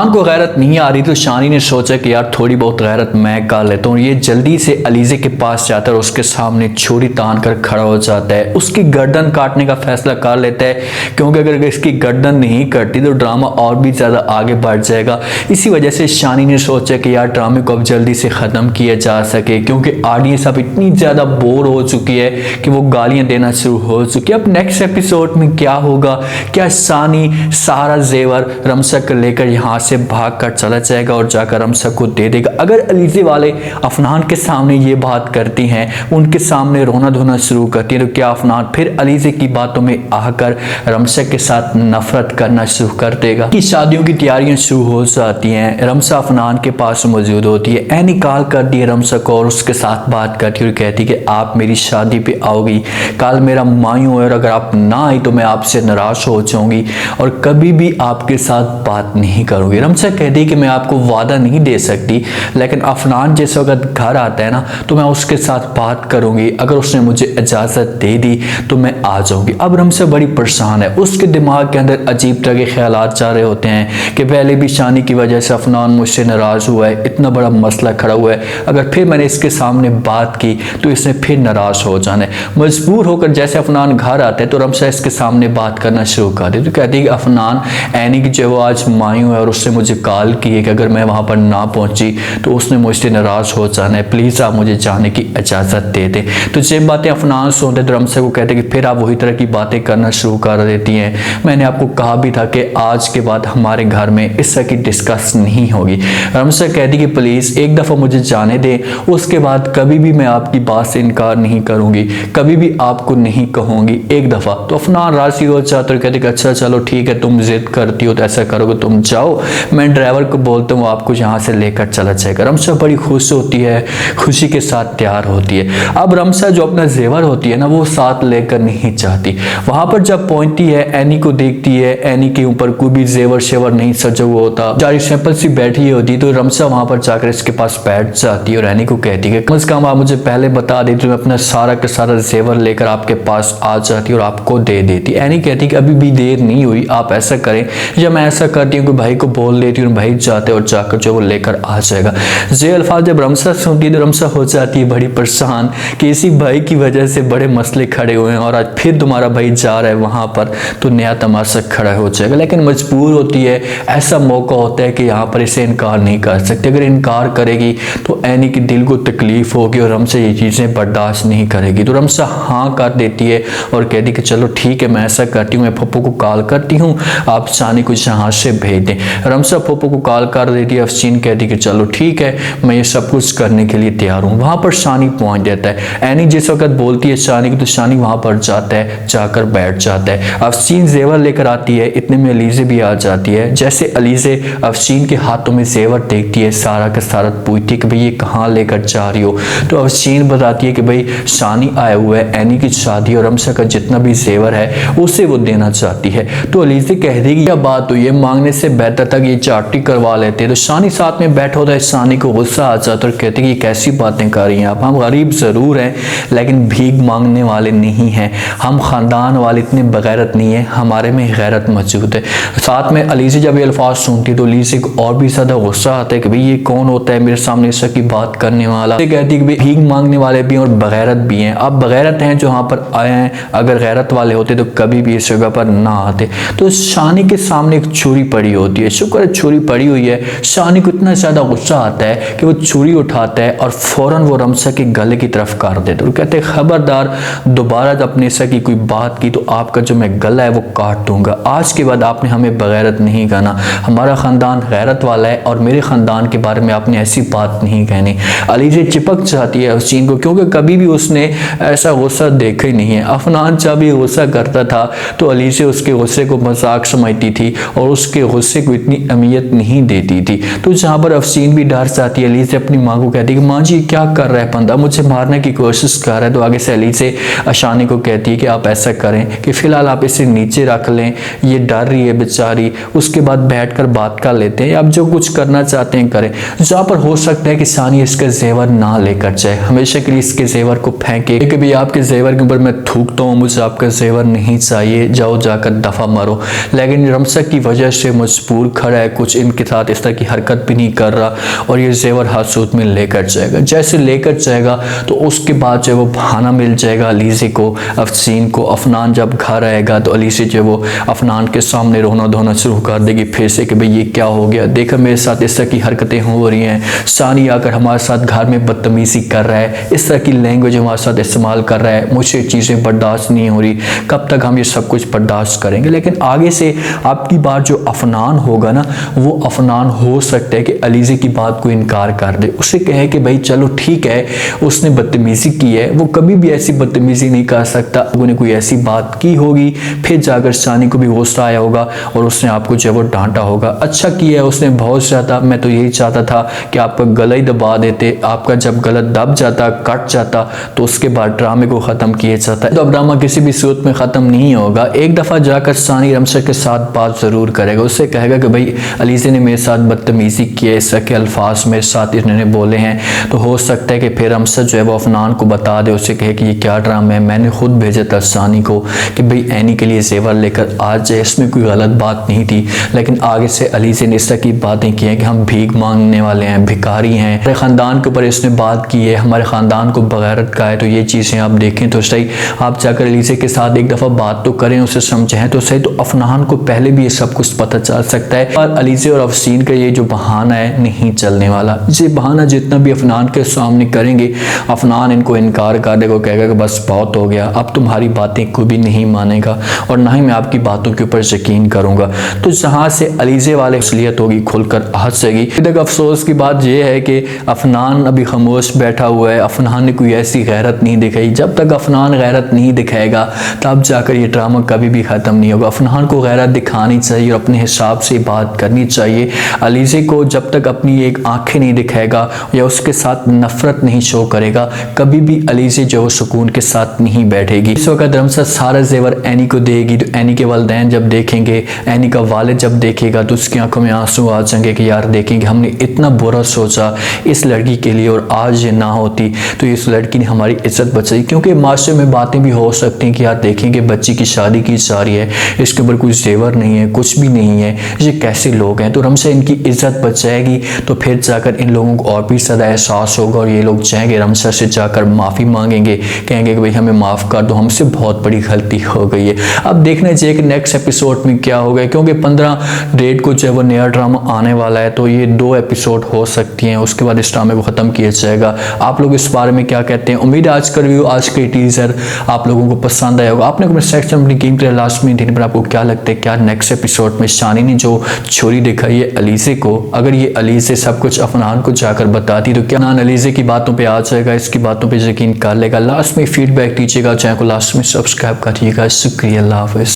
शान को गैरत नहीं आ रही तो शानी ने सोचा कि यार थोड़ी बहुत गैरत मैं कर लेता हूँ। ये जल्दी से अलीज़े के पास जाता है और उसके सामने छुरी तान कर खड़ा हो जाता है। उसकी गर्दन काटने का फैसला कर लेता है, क्योंकि अगर इसकी गर्दन नहीं कटती तो ड्रामा और भी ज़्यादा आगे बढ़ जाएगा। इसी वजह से शानी ने सोचा कि यार ड्रामे को अब जल्दी से ख़त्म किया जा सके, क्योंकि ऑडियंस अब इतनी ज़्यादा बोर हो चुकी है कि वो गालियाँ देना शुरू हो चुकी है। अब नेक्स्ट एपिसोड में क्या होगा? क्या शानी सारा जेवर रमसा को लेकर यहाँ से भाग कर चला जाएगा और जाकर रमसा को दे देगा? अगर अलीज़े वाले अफनान के सामने ये बात करती हैं, उनके सामने रोना धोना शुरू करती है, तो क्या अफनान फिर अलीज़े की बातों में आकर रमसा के साथ नफरत करना शुरू कर देगा? कि शादियों की तैयारियां शुरू हो जाती हैं। रमसा अफनान के पास मौजूद होती है। एनी कॉल कर दी है रमसा को और उसके साथ बात करती है और कहती है कि आप मेरी शादी पे आओगी, कल मेरा मायूं है और अगर आप ना आई तो मैं आपसे नाराज हो जाऊंगी और कभी भी आपके साथ बात नहीं करूंगी। रमसा कहती है कि मैं आपको वादा नहीं दे सकती, लेकिन अफनान जिस वक्त घर आता है ना तो मैं उसके साथ बात करूंगी, अगर उसने मुझे इजाज़त दे दी तो मैं आ जाऊंगी। अब रमसा बड़ी परेशान है। उसके दिमाग के अंदर अजीब तरह के ख्यालात जा रहे होते हैं कि पहले भी शानी की वजह से अफनान मुझसे नाराज़ हुआ है, इतना बड़ा मसला खड़ा हुआ है, अगर फिर मैंने इसके सामने बात की तो इसने फिर नाराज़ हो जाना है। मजबूर होकर जैसे अफनान घर आता है तो रमसा इसके सामने बात करना शुरू कर दी। तो कहती है कि अफनान एनी की जो वो आज मायूं है और उससे मुझे कॉल की है कि अगर मैं वहाँ पर ना पहुँची तो उसने मुझसे नाराज़ हो जाना है, प्लीज़ आप मुझे जाने की इजाज़त दे दें। तो जब बातें अफनान सुनते तो रमसा को कहते कि फिर आप वही तरह की बातें करना शुरू कर देती हैं। मैंने आपको कहा भी था कि आज के बाद हमारे घर में इस तरह की डिस्कस नहीं होगी। रमसा कहती कि प्लीज़ एक दफ़ा मुझे जाने दें, उसके बाद कभी भी मैं आपकी बात से इनकार नहीं करूँगी, कभी भी आपको नहीं कहूँगी, एक दफ़ा। तो अफनान राज़ी हो जाता और कहते कि अच्छा चलो ठीक है, तुम जिद करती हो तो ऐसा करोगे, तुम जाओ, मैं ड्राइवर को बोलता हूँ आपको यहाँ से लेकर चला जाएगा। रमसा बड़ी खुश होती है, खुशी के साथ तैयार होती है। अब रमसा जो अपना जेवर होती है ना वो साथ लेकर नहीं चाहती। वहां पर जब पहुंचती है एनी को देखती है, एनी के ऊपर कोई भी जेवर शेवर नहीं सजा हुआ होता, जारी सिंपल सी बैठी होती, तो रमसा वहां पर जाकर इसके पास बैठ जाती है और एनी को कहती है कम से कम आप मुझे पहले बता देती तो मैं अपना सारा का सारा जेवर लेकर आपके पास आ जाती और आपको दे देती। एनी कहती कि अभी भी देर नहीं हुई, आप ऐसा करें, या मैं ऐसा करती हूँ कि भाई को बोल देती हूँ, भाई जाते और जाकर जो वो लेकर आ जाएगा। ये अल्फाज जब रमसा सुनती है तो रमसा हो जाती है बड़ी परेशान कि इसी भाई की वजह से बड़े मसले खड़े हुए हैं और आज फिर तुम्हारा भाई जा रहा है वहां पर तो नया तमाशा खड़ा हो जाएगा। लेकिन मजबूर होती है, ऐसा मौका होता है कि यहाँ पर इसे इनकार नहीं कर सकते। अगर इनकार करेगी तो एनी के दिल को तकलीफ होगी और रमसा ये चीज़ें बर्दाश्त नहीं करेगी। तो रमसा हाँ कर देती है और कहती कि चलो ठीक है, मैं ऐसा करती हूँ, मैं पप्पू को कॉल करती हूँ, आप शानी को यहाँ से भेज दें। रमसा पप्पू को कॉल कर देती है। अफसीन कहती कि चलो ठीक है, मैं ये सब कुछ करने के लिए तैयार हूँ। वहां पर शानी पहुंच जाता है। एनी जिस वक्त बोलती है शानी की तो शानी वहां पर जाता है, जाकर बैठ जाता है। अफसीन जेवर लेकर आती है, इतने में अलीज़े भी आ जाती है। जैसे अलीज़े अफसीन के हाथों में जेवर देखती है, सारा का सारा पूछती है कि भाई ये कहाँ लेकर जा रही हो? तो अफसीन बताती है कि भाई शानी आया हुआ है, एनी की शादी और रमसा का जितना भी जेवर है उसे वो देना चाहती है। तो अलीज़े कहती है कि क्या बात हुई है, मांगने से बेहतर तक ये चाटी करवा लेते। तो शानी साथ में बैठा होता है, शानी को गुस्सा आ जाता है और कहती है कि कैसी बातें कर रही हैं आप, हम गरीब ज़रूर हैं लेकिन भीख मांगने वाले नहीं हैं, हम ख़ानदान वाले इतने बगैरत नहीं है, हमारे में गैरत मौजूद है। साथ में अलीज़े जब ये अल्फाज सुनती तो अलीज़े को और भी ज़्यादा गुस्सा आता है कि भाई ये कौन होता है मेरे सामने इस की बात करने वाला। कहती है कि भीख मांगने वाले भी हैं और बगैरत भी हैं, आप बगैरत हैं जो यहाँ पर आए हैं, अगर गैरत वाले होते तो कभी भी इस जगह पर ना आते। तो शानी के सामने एक छुरी पड़ी होती है, शुक्र है छुरी पड़ी हुई है। शानी को इतना ज़्यादा गुस्सा आता है कि वो छुरी उठाता है और फौरन वो रमसा के गले की तरफ काट देता है। कहते हैं खबरदार दोबारा जब अपने से की कोई बात की तो आपका जो मैं गला है वो काट दूंगा, आज के बाद आपने हमें बगैरत नहीं कहना, हमारा ख़ानदान गैरत वाला है और मेरे ख़ानदान के बारे में आपने ऐसी बात नहीं कहनी। अलीज़े चिपक जाती है हसीन को, क्योंकि कभी भी उसने ऐसा गुस्सा देखा ही नहीं है। अफनान जब भी गुस्सा करता था तो अलीज़े उसके गुस्से को मजाक समझती थी और उसके गुस्से को इतनी अहमियत नहीं देती थी। तो जहाँ पर अफसीन भी डर जाती है, अलीज़े अपनी माँ को कहती है कि माँ जी क्या कर रहा है बंदा, मुझे मारने की कोशिश कर रहा है। तो आगे से अलीज़े शानी को कहती है कि आप ऐसा करें कि फ़िलहाल आप इसे नीचे रख लें, ये डर रही है बेचारी, उसके बाद बैठकर बात कर लेते हैं, आप जो कुछ करना चाहते हैं करें। जहाँ पर हो सकता है कि शानी इसका जेवर ना लेकर जाए, हमेशा के लिए इसके जेवर को फेंके कि भाई आपके जेवर के ऊपर मैं थूकता हूँ, मुझे आपका जेवर नहीं चाहिए, जाओ जाकर दफ़ा मारो। लेकिन रमसा की वजह से मजबूर खड़ी खड़ा है, कुछ इनके साथ इस तरह की हरकत भी नहीं कर रहा, और ये जेवर हाथ सूद में लेकर जाएगा। जैसे लेकर जाएगा तो उसके बाद जो है वो बहाना मिल जाएगा अलीज़े को, अफसीन को। अफनान जब घर आएगा तो अलीज़े जो वो अफनान के सामने रोना धोना शुरू कर देगी फिर से कि भाई ये क्या हो गया, देखो मेरे साथ इस तरह की हरकतें हो रही हैं, सानी आकर हमारे साथ घर में बदतमीज़ी कर रहा है, इस तरह की लैंग्वेज हमारे साथ इस्तेमाल कर रहा है, मुझे चीज़ें बर्दाश्त नहीं हो रही, कब तक हम ये सब कुछ बर्दाश्त करेंगे। लेकिन आगे से आपकी बात जो अफनान होगा ना, वो अफनान हो सकता है कि अलीज़े की बात को इनकार कर दे, उसे कहे कि भाई चलो ठीक है उसने बदतमीज़ी की है, वो कभी भी ऐसी बदतमीज़ी नहीं कर सकता, उन्होंने कोई ऐसी बात की होगी, फिर जाकर सानी को भी गुस्सा आया होगा और उसने आपको जो वो डांटा होगा। अच्छा किया है उसने बहुत ज़्यादा, मैं तो यही चाहता था कि आपका गला ही दबा देते, आपका जब गला दब जाता कट जाता तो उसके बाद ड्रामे को ख़त्म किया जाता है। तो अब ड्रामा किसी भी सूरत में ख़त्म नहीं होगा। एक दफ़ा जाकर सानी रमशा के साथ बात ज़रूर करेगा, उससे कहेगा कि भाई अलीज़े ने मेरे साथ बदतमीज़ी की है, इस तरह के अल्फाज मेरे साथ इन्होंने बोले हैं, तो हो सकता है कि फिर रमशा जो है वो अफनान को बता दे, उससे कहे कि ये क्या ड्रामा है, मैंने खुद भेजा था सानी को कि भाई एनी के लिए जेवर लेकर आ जाए, इसमें कोई गलत बात नहीं थी। लेकिन आगे से अलीज़े ने इस तरह की बातें की हैं कि हम भीख मांगने वाले हैं, भिखारी हैं, हमारे ख़ानदान के ऊपर इसने बात की है, हमारे ख़ानदान को बगैरत का है, तो ये चीज़ें आप देखें तो सही। आप जाकर अलीज़े के साथ एक दफ़ा बात तो करें, उसे समझें तो सही। तो अफनान को पहले भी ये सब कुछ पता चल सकता है, और अलीज़े और अफसीन का ये जो बहाना है नहीं चलने वाला। ये बहाना जितना भी अफनान के सामने करेंगे, अफनान इनको इनकार कर देगा, कहेगा कि बस बहुत हो गया, अब तुम्हारी बातें को भी नहीं मानेगा और ना ही मैं आपकी बातों के ऊपर यकीन करूंगा। तो जहाँ से अलीज़े वाले असलियत होगी खुलकर हंसेगी। इधर अफसोस की बात यह है कि अफनान अभी खामोश बैठा हुआ है, अफनान ने कोई ऐसी गैरत नहीं दिखाई। जब तक अफनान गैरत नहीं दिखाएगा तब जाकर ये ड्रामा कभी भी ख़त्म नहीं होगा। अफनान को गैरत दिखानी चाहिए और अपने हिसाब से बात करनी चाहिए। अलीज़े को जब तक अपनी एक आंखें नहीं दिखाएगा या उसके साथ नफरत नहीं शो करेगा, कभी भी अलीज़े जो सुकून के साथ नहीं बैठेगी। इस वक्त रमशा सारा जेवर एनी को देगी, तो एनी के वालिदैन जब देखेंगे, एनी का वालिद जब देखेगा तो उसकी आंखों में आंसू आ जाएंगे कि यार देखेंगे हमने इतना बुरा सोचा इस लड़की के लिए और आज ये ना होती तो इस लड़की ने हमारी इज्जत बचाई। क्योंकि माशरे में बातें भी हो सकती हैं कि यार देखेंगे बच्ची की शादी की जा रही है, इसके ऊपर कोई जेवर नहीं है, कुछ भी नहीं है, ये कैसे लोग हैं। तो रमशा इनकी इज्जत बचाएगी तो फिर जाकर इन लोगों को और भी ज़्यादा एहसास होगा और ये लोग जाएंगे रमशा से जाकर माफ़ी मांगेंगे, कहेंगे कि भाई हमें माफ़ कर दो, हमसे बहुत बड़ी गलती हो गई है। अब देखना चाहिए कि नेक्स्ट एपिसोड में क्या होगा, क्योंकि 15 डेट को जो है वो नया ड्रामा आने वाला है, तो ये 2 एपिसोड हो सकती हैं, उसके बाद इस ड्रामे को ख़त्म किया जाएगा। आप लोग इस बारे में क्या कहते हैं? उम्मीद है आज का रिव्यू, आज के टीजर आप लोगों को पसंद आया होगा। आपने कमेंट सेक्शन में अपनी कीमती लास्ट में देने पर आपको क्या लगता है, क्या नेक्स्ट एपिसोड में शानी ने जो छोरी दिखाई है अलीज़े को, अगर ये अलीज़े सब कुछ अफनान को जाकर बताती तो क्या अफनान अलीज़े की बातों पे आ जाएगा, इसकी बातों पे यकीन कर लेगा? लास्ट में फीडबैक दीजिएगा, चैनल को लास्ट में सब्सक्राइब करिएगा। शुक्रिया, अल्लाह हाफ़िज़।